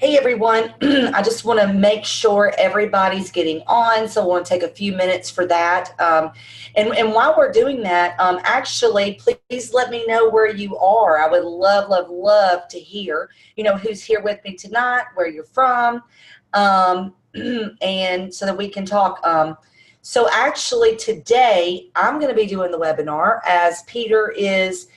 Hey everyone, I just want to make sure everybody's getting on, so I want to take a few minutes for that. And while we're doing that, actually, please let me know where you are. I would love, love, love to hear, who's here with me tonight, where you're from, and so that we can talk. So actually today, I'm going to be doing the webinar as Peter is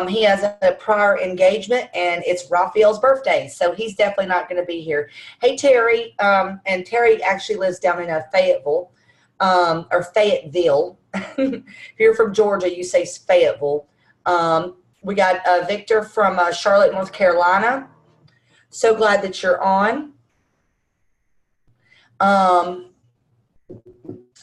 he has a prior engagement, and it's Raphael's birthday, so he's definitely not going to be here. Hey, Terry, and Terry actually lives down in Fayetteville, or Fayetteville. If you're from Georgia, you say Fayetteville. We got Victor from Charlotte, North Carolina. So glad that you're on.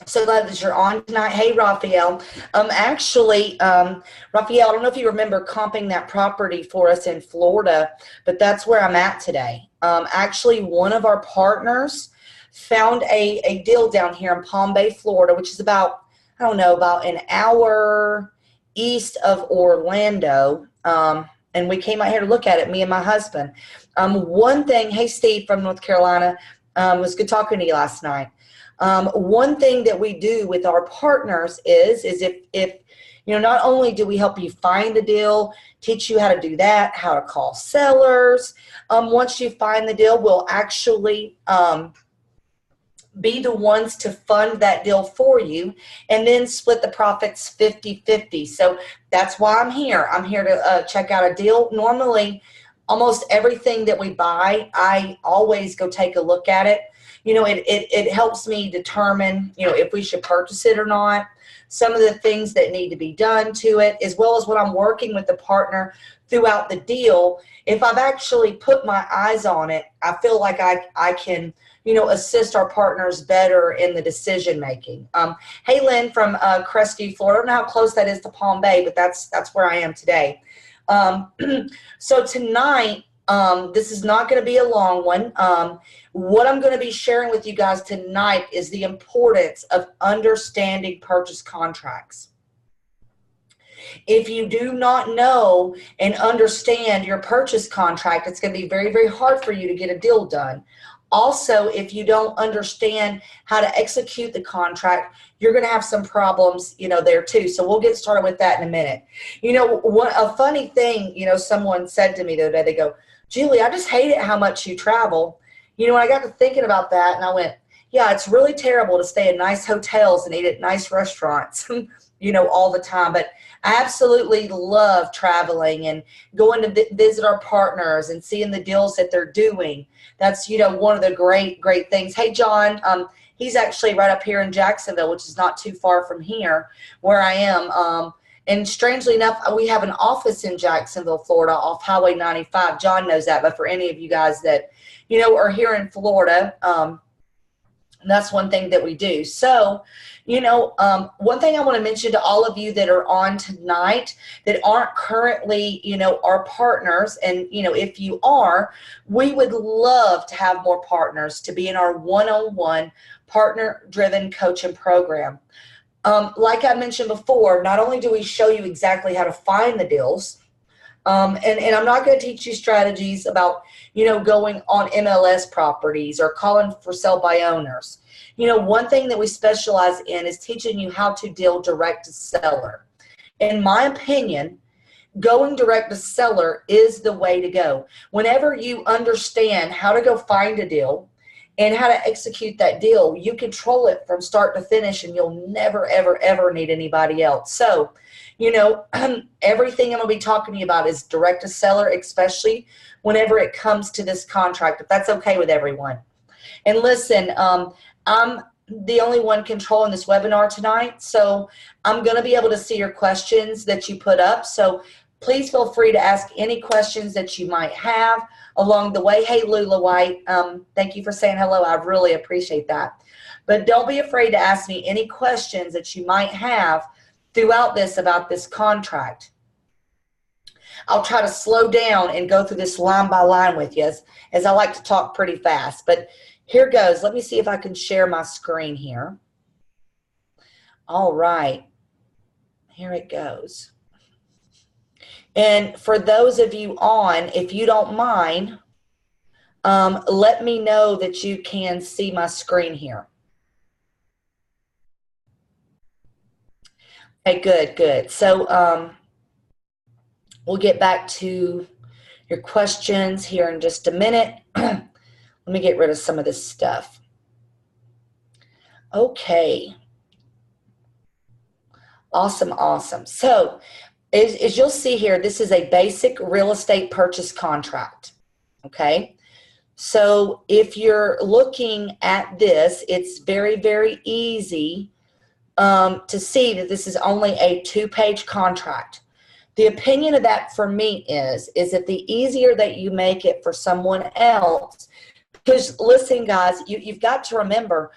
So glad that you're on tonight. Hey, Raphael. Raphael, I don't know if you remember comping that property for us in Florida, but that's where I'm at today. Actually, one of our partners found a deal down here in Palm Bay, Florida, which is about an hour east of Orlando. And we came out here to look at it, me and my husband. One thing, hey, Steve from North Carolina, it was good talking to you last night. One thing that we do with our partners is if not only do we help you find the deal, teach you how to do that, how to call sellers. Once you find the deal, we'll actually be the ones to fund that deal for you and then split the profits 50-50. So that's why I'm here. I'm here to check out a deal. Normally, almost everything that we buy, I always go take a look at it. It helps me determine, if we should purchase it or not, some of the things that need to be done to it, as well as when I'm working with the partner throughout the deal. If I've actually put my eyes on it, I feel like I can, assist our partners better in the decision making. Hey, Lynn from Crestview, Florida. I don't know how close that is to Palm Bay, but that's where I am today. So tonight, this is not going to be a long one. What I'm going to be sharing with you guys tonight is the importance of understanding purchase contracts. If you do not know and understand your purchase contract, it's going to be very, very hard for you to get a deal done. Also, if you don't understand how to execute the contract, you're going to have some problems, there too. So we'll get started with that in a minute. A funny thing, someone said to me the other day, they go, Julie, I just hate it how much you travel. When I got to thinking about that, and I went, yeah, it's really terrible to stay in nice hotels and eat at nice restaurants, all the time. But I absolutely love traveling and going to visit our partners and seeing the deals that they're doing. That's, one of the great, great things. Hey, John, he's actually right up here in Jacksonville, which is not too far from here where I am. And strangely enough, we have an office in Jacksonville, Florida, off Highway 95. John knows that, but for any of you guys that, are here in Florida, that's one thing that we do. So, one thing I want to mention to all of you that are on tonight that aren't currently, our partners, and, if you are, we would love to have more partners to be in our one-on-one partner-driven coaching program. Like I mentioned before, not only do we show you exactly how to find the deals, and I'm not going to teach you strategies about, going on MLS properties or calling for sale by owners. One thing that we specialize in is teaching you how to deal direct to seller. In my opinion, going direct to seller is the way to go. Whenever you understand how to go find a deal and how to execute that deal, you control it from start to finish, and you'll never, ever, ever need anybody else. So, everything I'm going to be talking to you about is direct to seller, especially whenever it comes to this contract, if that's okay with everyone. And listen, I'm the only one controlling this webinar tonight, so I'm going to be able to see your questions that you put up. So please feel free to ask any questions that you might have along the way. Hey, Lula White, thank you for saying hello. I really appreciate that. But don't be afraid to ask me any questions that you might have throughout this about this contract. I'll try to slow down and go through this line by line with you as I like to talk pretty fast. But here goes. Let me see if I can share my screen here. All right. Here it goes. And for those of you on, if you don't mind, Let me know that you can see my screen here. Okay, good, good. So we'll get back to your questions here in just a minute. Let me get rid of some of this stuff. Okay. Awesome, awesome. So as you'll see here, this is a basic real estate purchase contract. Okay. So if you're looking at this, it's very, very easy to see that this is only a 2-page contract. The opinion of that for me is that the easier that you make it for someone else, because listen, guys, you've got to remember,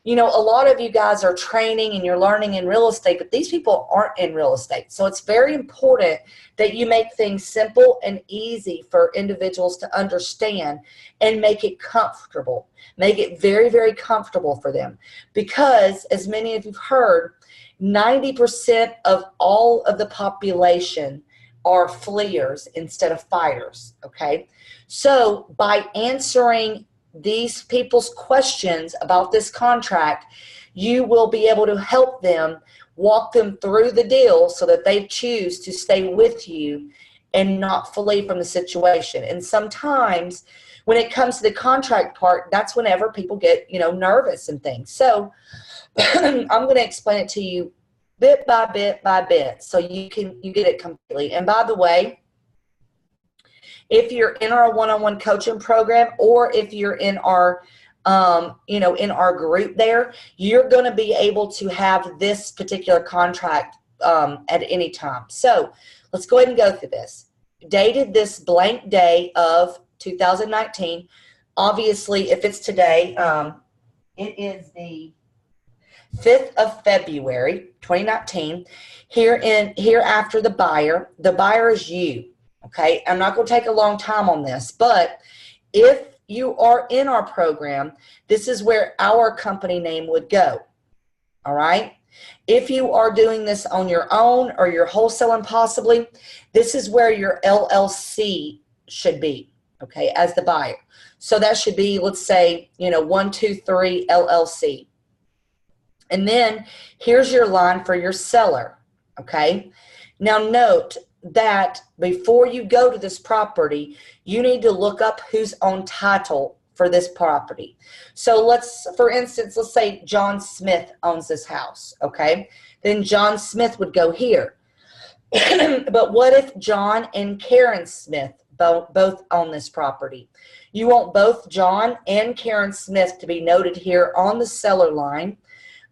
you know, a lot of you guys are training and you're learning in real estate, but these people aren't in real estate. So it's very important that you make things simple and easy for individuals to understand and make it comfortable. Make it very, very comfortable for them. Because as many of you've heard, 90% of all of the population are fleers instead of fighters, okay? So by answering these people's questions about this contract, you will be able to help them, walk them through the deal so that they choose to stay with you and not flee from the situation. And sometimes when it comes to the contract part, that's whenever people get, you know, nervous and things. So I'm going to explain it to you bit by bit by bit so you get it completely. And by the way, if you're in our one-on-one coaching program, or if you're in our, you know, in our group there, you're going to be able to have this particular contract at any time. So let's go ahead and go through this. Dated this blank day of 2019. Obviously, if it's today, it is the 5th of February, 2019. Here after the buyer is you. Okay, I'm not going to take a long time on this, but if you are in our program, this is where our company name would go. All right. If you are doing this on your own or you're wholesaling possibly, this is where your LLC should be, okay, as the buyer. So that should be, let's say, you know, 123 LLC. And then here's your line for your seller, okay? Now note that before you go to this property, you need to look up who's on title for this property. So for instance, let's say John Smith owns this house, okay? Then John Smith would go here. But what if John and Karen Smith both own this property? You want both John and Karen Smith to be noted here on the seller line.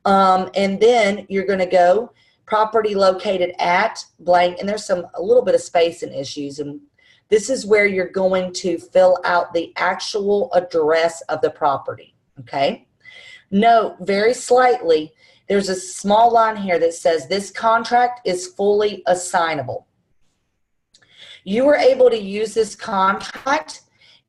And then you're going to go property located at blank, and there's a little bit of spacing issues, and this is where you're going to fill out the actual address of the property, okay? Note very slightly, there's a small line here that says this contract is fully assignable. You are able to use this contract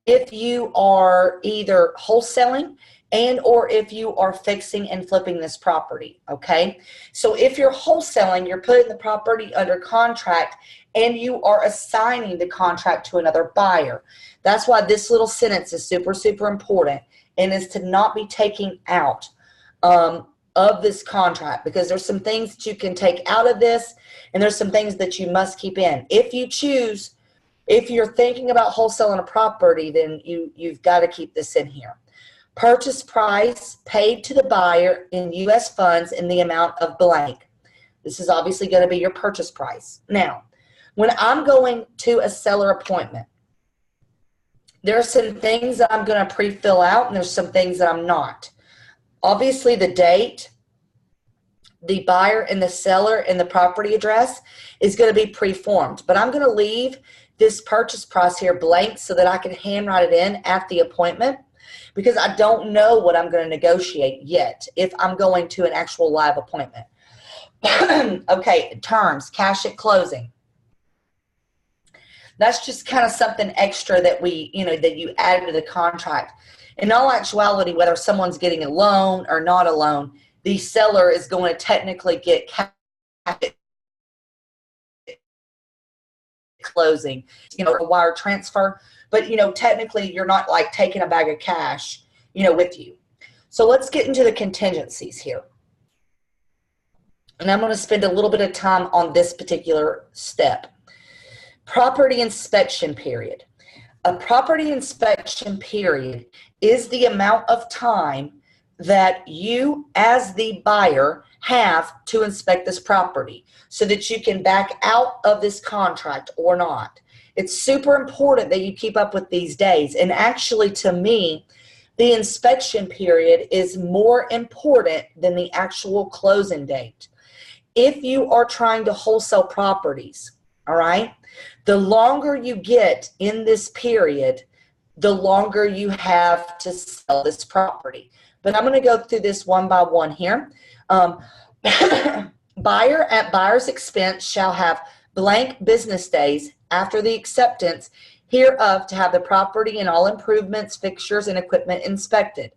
if you are either wholesaling and or if you are fixing and flipping this property, okay? So if you're wholesaling, you're putting the property under contract and you are assigning the contract to another buyer. That's why this little sentence is super, super important, and is to not be taking out of this contract, because there's some things that you can take out of this and there's some things that you must keep in. If you choose, if you're thinking about wholesaling a property, then you've got to keep this in here. Purchase price paid to the buyer in U.S. funds in the amount of blank. This is obviously going to be your purchase price. Now, when I'm going to a seller appointment, there are some things that I'm going to pre-fill out and there's some things that I'm not. Obviously, the date, the buyer and the seller and the property address is going to be pre-formed. But I'm going to leave this purchase price here blank so that I can handwrite it in at the appointment, because I don't know what I'm going to negotiate yet if I'm going to an actual live appointment. Okay, terms, cash at closing. That's just kind of something extra that that you add to the contract. In all actuality, whether someone's getting a loan or not a loan, the seller is going to technically get cash at closing, a wire transfer. But, technically you're not like taking a bag of cash, with you. So let's get into the contingencies here. And I'm going to spend a little bit of time on this particular step. Property inspection period. A property inspection period is the amount of time that you as the buyer have to inspect this property so that you can back out of this contract or not. It's super important that you keep up with these days. And actually, to me, the inspection period is more important than the actual closing date. If you are trying to wholesale properties, all right, the longer you get in this period, the longer you have to sell this property. But I'm going to go through this one by one here. Buyer at buyer's expense shall have blank business days after the acceptance hereof to have the property and all improvements, fixtures, and equipment inspected.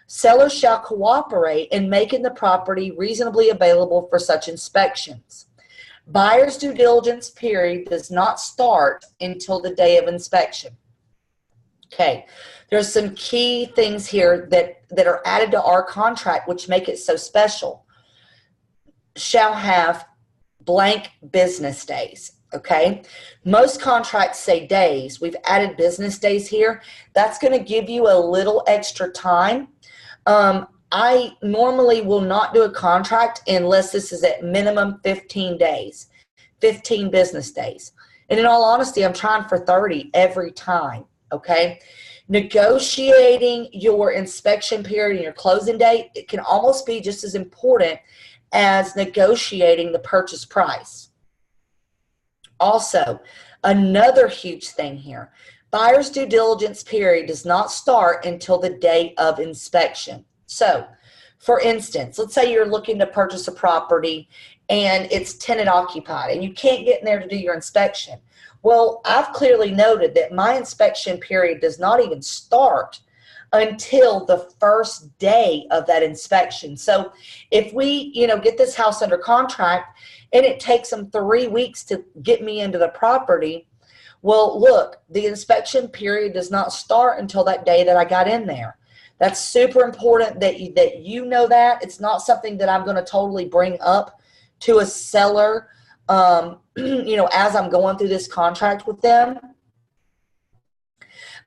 Seller shall cooperate in making the property reasonably available for such inspections. Buyer's due diligence period does not start until the day of inspection. Okay, there's some key things here that are added to our contract which make it so special. Shall have blank business days. Okay, most contracts say days. We've added business days here. That's going to give you a little extra time. I normally will not do a contract unless this is at minimum 15 days, 15 business days. And in all honesty, I'm trying for 30 every time. Okay, negotiating your inspection period and your closing date, it can almost be just as important as negotiating the purchase price. Also, another huge thing here, buyer's due diligence period does not start until the day of inspection. So, for instance, let's say you're looking to purchase a property and it's tenant occupied and you can't get in there to do your inspection. Well, I've clearly noted that my inspection period does not even start until the first day of that inspection. So if we, get this house under contract and it takes them 3 weeks to get me into the property, well, look, the inspection period does not start until that day that I got in there. That's super important that you know that. It's not something that I'm going to totally bring up to a seller, as I'm going through this contract with them.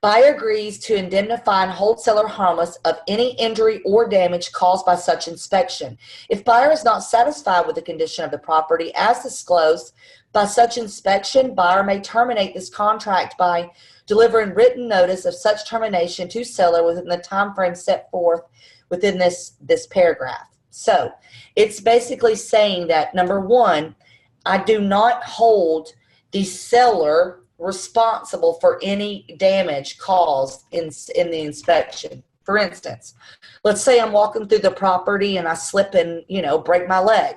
Buyer agrees to indemnify and hold seller harmless of any injury or damage caused by such inspection. If buyer is not satisfied with the condition of the property as disclosed by such inspection, buyer may terminate this contract by delivering written notice of such termination to seller within the time frame set forth within this paragraph. So it's basically saying that, number one, I do not hold the seller responsible for any damage caused in the inspection. For instance, let's say I'm walking through the property and I slip and, break my leg.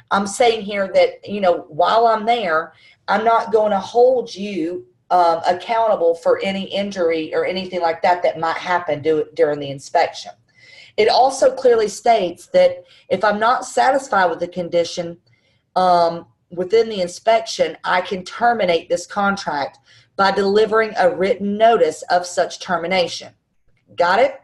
I'm saying here that, while I'm there, I'm not going to hold you accountable for any injury or anything like that might happen during the inspection. It also clearly states that if I'm not satisfied with the condition within the inspection, I can terminate this contract by delivering a written notice of such termination. Got it?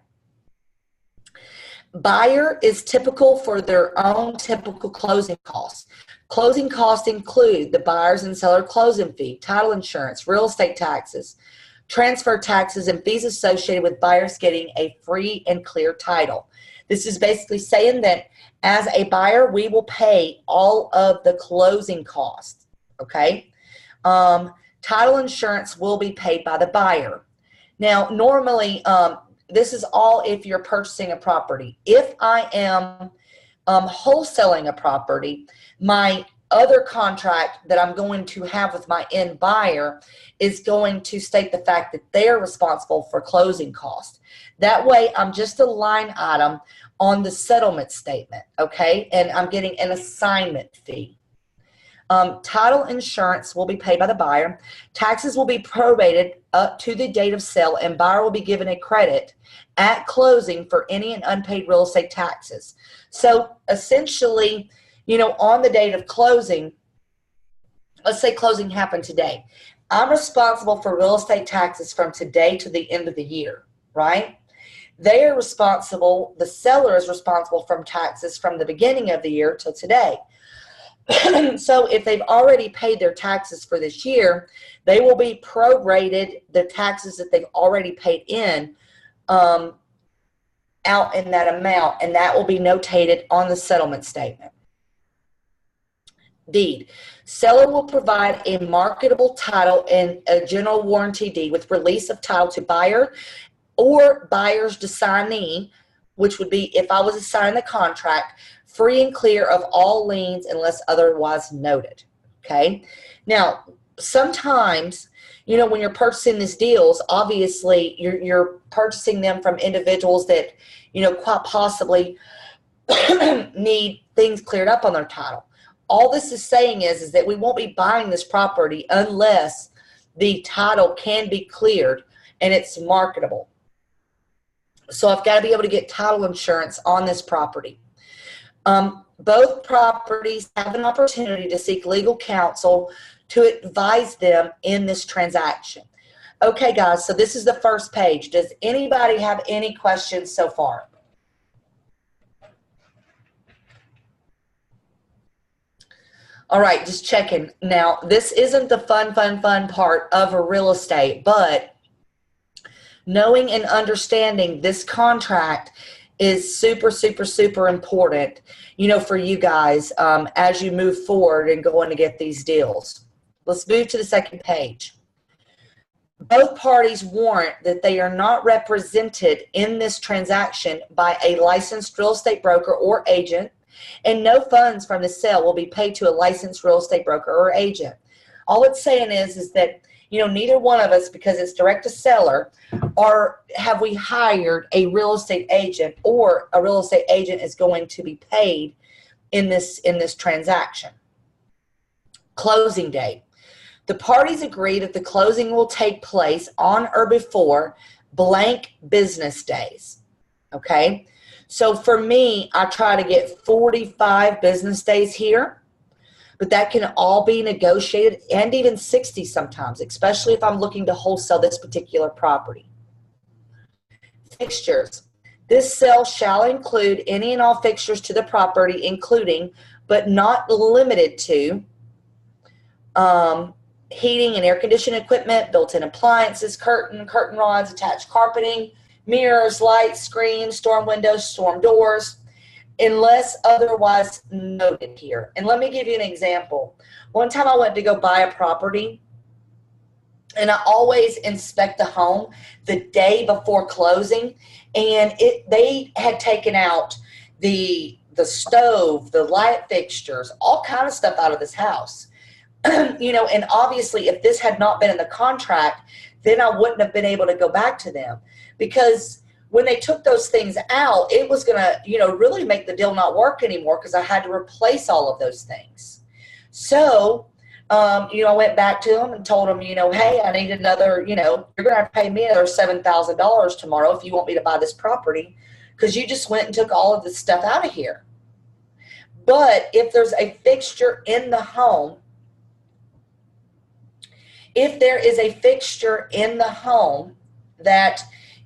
Buyer is typical for their own typical closing costs. Closing costs include the buyer's and seller closing fee, title insurance, real estate taxes, transfer taxes, and fees associated with buyers getting a free and clear title. This is basically saying that as a buyer, we will pay all of the closing costs, okay? Title insurance will be paid by the buyer. Now, normally, this is all if you're purchasing a property. If I am wholesaling a property, my other contract that I'm going to have with my end buyer is going to state the fact that they're responsible for closing costs. That way, I'm just a line item on the settlement statement, okay? And I'm getting an assignment fee. Title insurance will be paid by the buyer. Taxes will be prorated up to the date of sale, and buyer will be given a credit at closing for any and unpaid real estate taxes. So essentially, on the date of closing, let's say closing happened today. I'm responsible for real estate taxes from today to the end of the year, right? They are responsible, the seller is responsible from taxes from the beginning of the year till today. So if they've already paid their taxes for this year, they will be prorated the taxes that they've already paid in out in that amount, and that will be notated on the settlement statement. Deed. Seller will provide a marketable title and a general warranty deed with release of title to buyer or buyer's designee, which would be if I was assigning the contract, free and clear of all liens unless otherwise noted. Okay. Now, sometimes, you know, when you're purchasing these deals, obviously you're purchasing them from individuals that, you know, quite possibly need things cleared up on their title. All this is saying is that we won't be buying this property unless the title can be cleared and it's marketable. So I've got to be able to get title insurance on this property. Both properties have an opportunity to seek legal counsel to advise them in this transaction. Okay, guys, so this is the first page. Does anybody have any questions so far? All right, just checking. Now, this isn't the fun part of a real estate, but knowing and understanding this contract is super important, you know, for you guys as you move forward and going to get these deals. Let's move to the second page. Both parties warrant that they are not represented in this transaction by a licensed real estate broker or agent, and no funds from the sale will be paid to a licensed real estate broker or agent. All it's saying is that, you know, neither one of us, because it's direct to seller, or have we hired a real estate agent, or a real estate agent is going to be paid in this transaction. Closing date. The parties agree that the closing will take place on or before blank business days. Okay? So for me, I try to get 45 business days here, but that can all be negotiated, and even 60 sometimes, especially if I'm looking to wholesale this particular property. Fixtures. This sale shall include any and all fixtures to the property, including, but not limited to, heating and air conditioning equipment, built-in appliances, curtain rods, attached carpeting, mirrors, lights, screens, storm windows, storm doors, unless otherwise noted here. And let me give you an example. One time I went to go buy a property, and I always inspect the home the day before closing, and they had taken out the stove, the light fixtures, all kind of stuff out of this house. You know, and obviously if this had not been in the contract, then I wouldn't have been able to go back to them, because when they took those things out, it was going to, you know, really make the deal not work anymore, because I had to replace all of those things. So, you know, I went back to them and told them, you know, hey, I need another, you know, you're going to have to pay me another $7,000 tomorrow if you want me to buy this property, because you just went and took all of this stuff out of here. But if there's a fixture in the home, if there is a fixture in the home that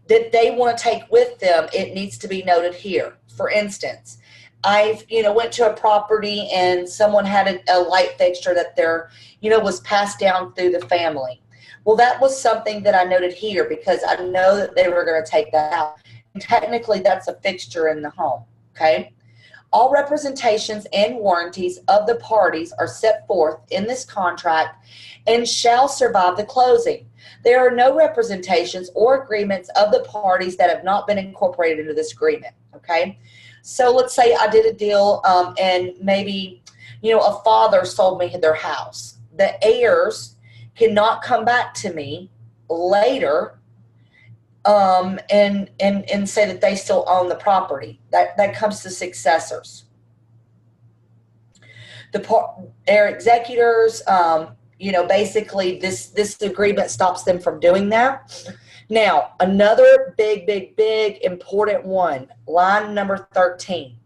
they want to take with them, it needs to be noted here. For instance, I've, you know, went to a property and someone had a light fixture that was passed down through the family. Well, that was something that I noted here because I know that they were going to take that out. And technically, that's a fixture in the home, okay? All representations and warranties of the parties are set forth in this contract and shall survive the closing. There are no representations or agreements of the parties that have not been incorporated into this agreement, okay? So let's say I did a deal and maybe, you know, a father sold me their house. The heirs cannot come back to me later and say that they still own the property. That comes to successors. Their executors, you know, basically this agreement stops them from doing that. Now, another big important one, line number 13.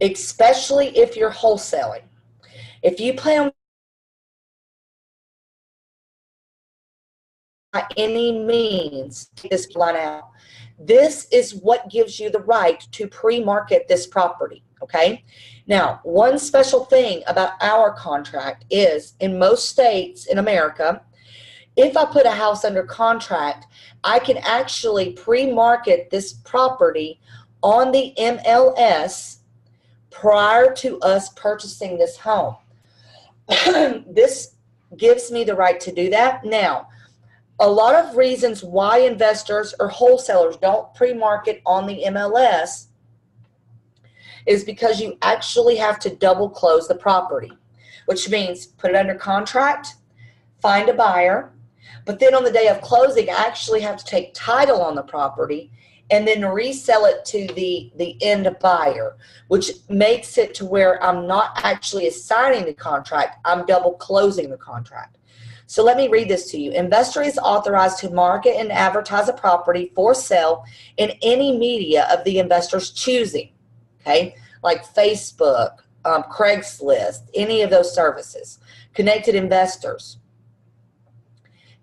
Especially if you're wholesaling. If you plan by any means take this line out. This is what gives you the right to pre-market this property, okay? Now, one special thing about our contract is in most states in America, if I put a house under contract, I can actually pre-market this property on the MLS prior to us purchasing this home. This gives me the right to do that. Now, a lot of reasons why investors or wholesalers don't pre-market on the MLS is because you actually have to double close the property, which means put it under contract, find a buyer, but then on the day of closing, I actually have to take title on the property and then resell it to the end buyer, which makes it to where I'm not actually assigning the contract, I'm double closing the contract. So let me read this to you. Investor is authorized to market and advertise a property for sale in any media of the investor's choosing, okay, like Facebook, Craigslist, any of those services, connected investors,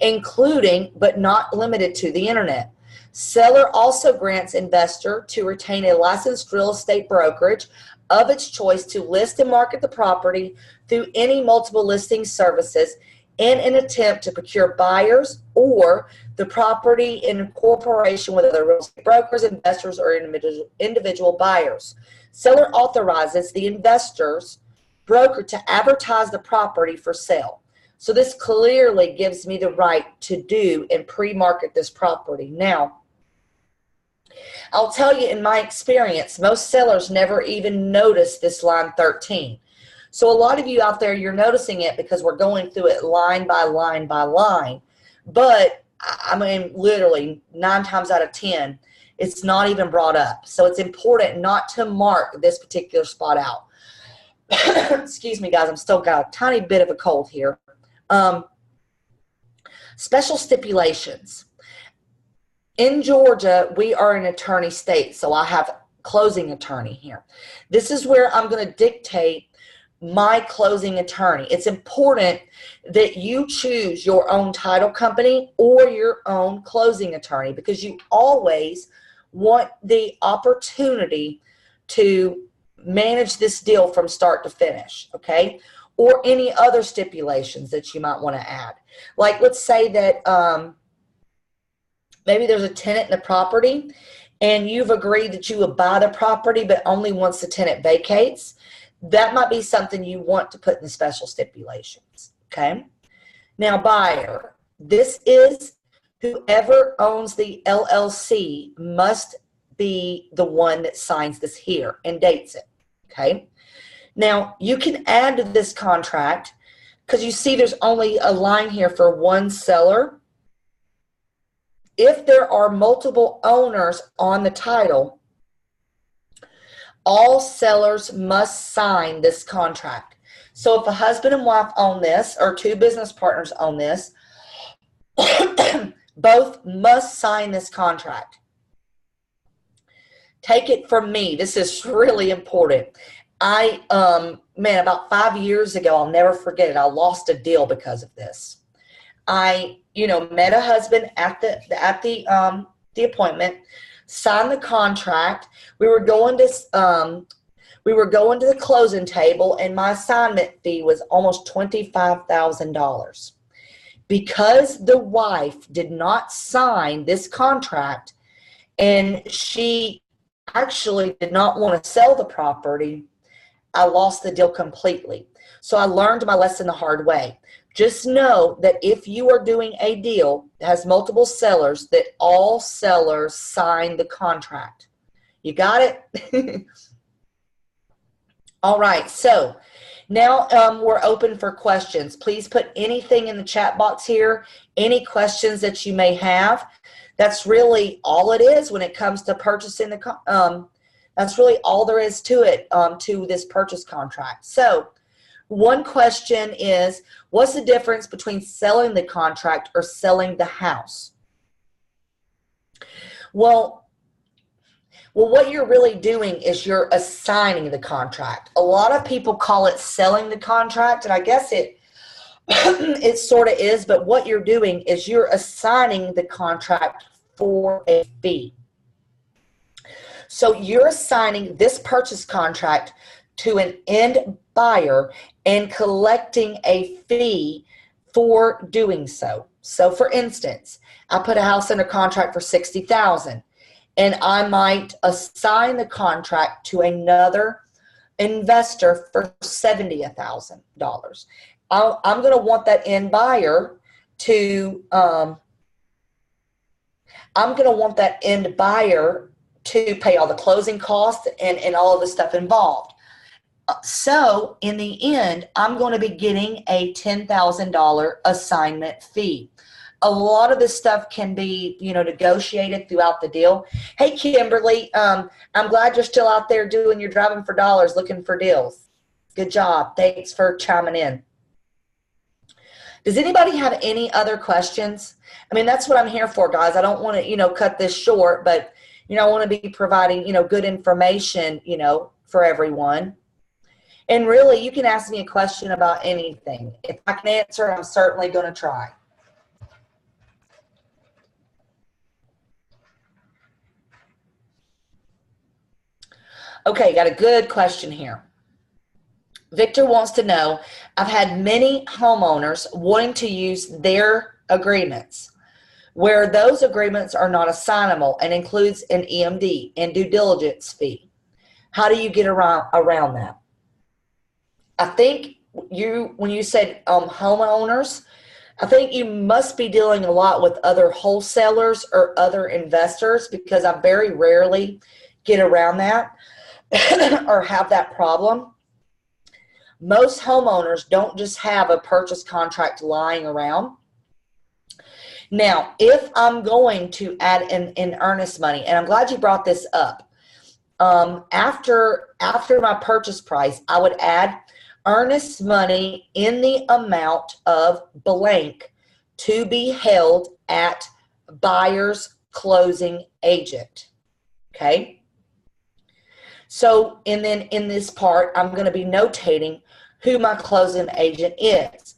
including but not limited to the internet. Seller also grants investor to retain a licensed real estate brokerage of its choice to list and market the property through any multiple listing services in an attempt to procure buyers or the property in cooperation with other real estate brokers, investors, or individual buyers. Seller authorizes the investor's broker to advertise the property for sale. So this clearly gives me the right to do and pre-market this property. Now, I'll tell you in my experience, most sellers never even notice this line 13. So a lot of you out there, you're noticing it because we're going through it line by line by line. But I mean, literally 9 times out of 10, it's not even brought up. So it's important not to mark this particular spot out. Excuse me, guys. I'm still got a tiny bit of a cold here. Special stipulations. In Georgia, we are an attorney state, so I have closing attorney here. This is where I'm going to dictate my closing attorney. It's important that you choose your own title company or your own closing attorney because you always want the opportunity to manage this deal from start to finish, okay? Or any other stipulations that you might want to add. Like, let's say that maybe there's a tenant in the property and you've agreed that you would buy the property but only once the tenant vacates. That might be something you want to put in the special stipulations, okay? Now, buyer. This is whoever owns the LLC must be the one that signs this here and dates it, okay? Now, you can add to this contract because you see there's only a line here for one seller. If there are multiple owners on the title, all sellers must sign this contract. So if a husband and wife own this or 2 business partners own this, both must sign this contract. Take it from me. This is really important. Man, about 5 years ago, I'll never forget it. I lost a deal because of this. I, met a husband at the appointment, signed the contract. We were going to the closing table, and my assignment fee was almost $25,000. Because the wife did not sign this contract, and she actually did not want to sell the property, I lost the deal completely. So I learned my lesson the hard way. Just know that if you are doing a deal that has multiple sellers, that all sellers sign the contract. You got it? All right, so now we're open for questions. Please put anything in the chat box here, any questions that you may have. That's really all it is when it comes to purchasing that's really all there is to it, to this purchase contract. So one question is, what's the difference between selling the contract or selling the house? Well, what you're really doing is you're assigning the contract. A lot of people call it selling the contract, and I guess it It sort of is, but what you're doing is you're assigning the contract for a fee. So you're assigning this purchase contract to an end buyer and collecting a fee for doing so. So for instance, I put a house under contract for $60,000 and I might assign the contract to another investor for $70,000. I'm going to want that end buyer to pay all the closing costs and all of the stuff involved. So in the end, I'm going to be getting a $10,000 assignment fee. A lot of this stuff can be, negotiated throughout the deal. Hey, Kimberly, I'm glad you're still out there doing your driving for dollars, looking for deals. Good job. Thanks for chiming in. Does anybody have any other questions? I mean, that's what I'm here for, guys. I don't want to, cut this short, but, I want to be providing, good information, for everyone. And really, you can ask me a question about anything. If I can answer, I'm certainly going to try. Okay, got a good question here. Victor wants to know, I've had many homeowners wanting to use their agreements where those agreements are not assignable and includes an EMD and due diligence fee. How do you get around that? I think when you said homeowners, I think you must be dealing a lot with other wholesalers or other investors, because I very rarely get around that or have that problem. Most homeowners don't just have a purchase contract lying around. Now, if I'm going to add in earnest money, and I'm glad you brought this up, after my purchase price, I would add earnest money in the amount of blank to be held at buyer's closing agent. Okay? So, and then in this part, I'm going to be notating who my closing agent is.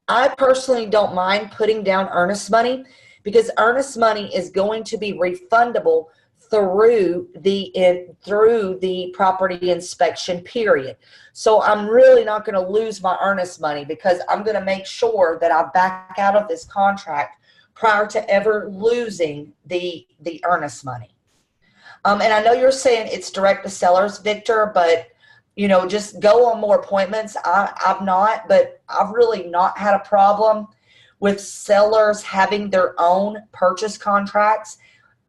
I personally don't mind putting down earnest money, because earnest money is going to be refundable through the property inspection period. So I'm really not going to lose my earnest money, because I'm going to make sure that I back out of this contract prior to ever losing the earnest money. And I know you're saying it's direct to sellers, Victor, but just go on more appointments. I've not, but I've really not had a problem with sellers having their own purchase contracts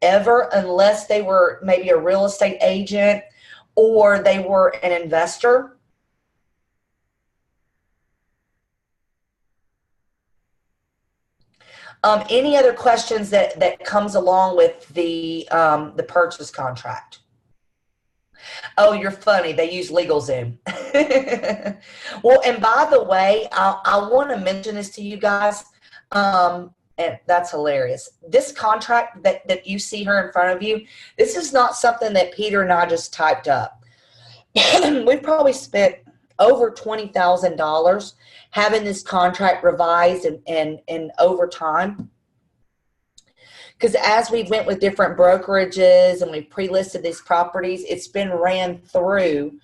ever, unless they were maybe a real estate agent or they were an investor. Any other questions that comes along with the purchase contract? Oh, you're funny. They use LegalZoom. Well, and by the way, I want to mention this to you guys. And that's hilarious. This contract that you see here in front of you, this is not something that Peter and I just typed up. We've probably spent over $20,000 having this contract revised and over time. Because as we went with different brokerages and we pre-listed these properties, it's been ran through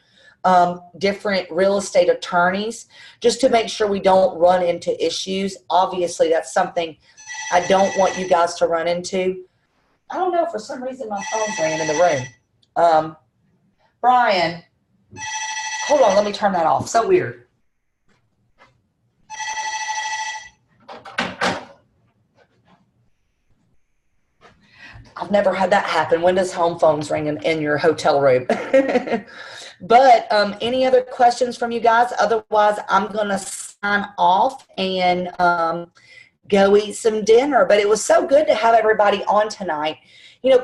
different real estate attorneys just to make sure we don't run into issues. Obviously, that's something I don't want you guys to run into. I don't know, for some reason my phone's ringing in the room. Brian, hold on, let me turn that off. So weird. I've never had that happen. When does home phones ring in your hotel room? But any other questions from you guys? Otherwise, I'm going to sign off and go eat some dinner. But it was so good to have everybody on tonight.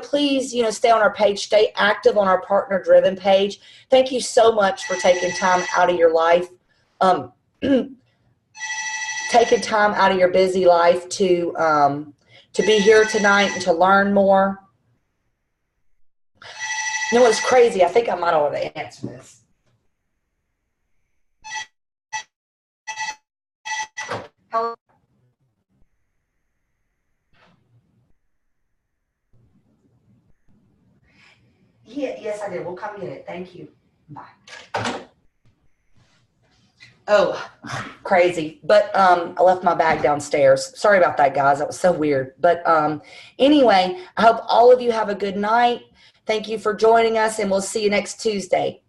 Please, stay on our page. Stay active on our partner-driven page. Thank you so much for taking time out of your life, taking time out of your busy life to be here tonight and to learn more. You know what's crazy? I think I might ought to answer this. Yeah, yes, I did. We'll come get it. Thank you. Bye. Oh, crazy. But I left my bag downstairs. Sorry about that, guys. That was so weird. But anyway, I hope all of you have a good night. Thank you for joining us, and we'll see you next Tuesday.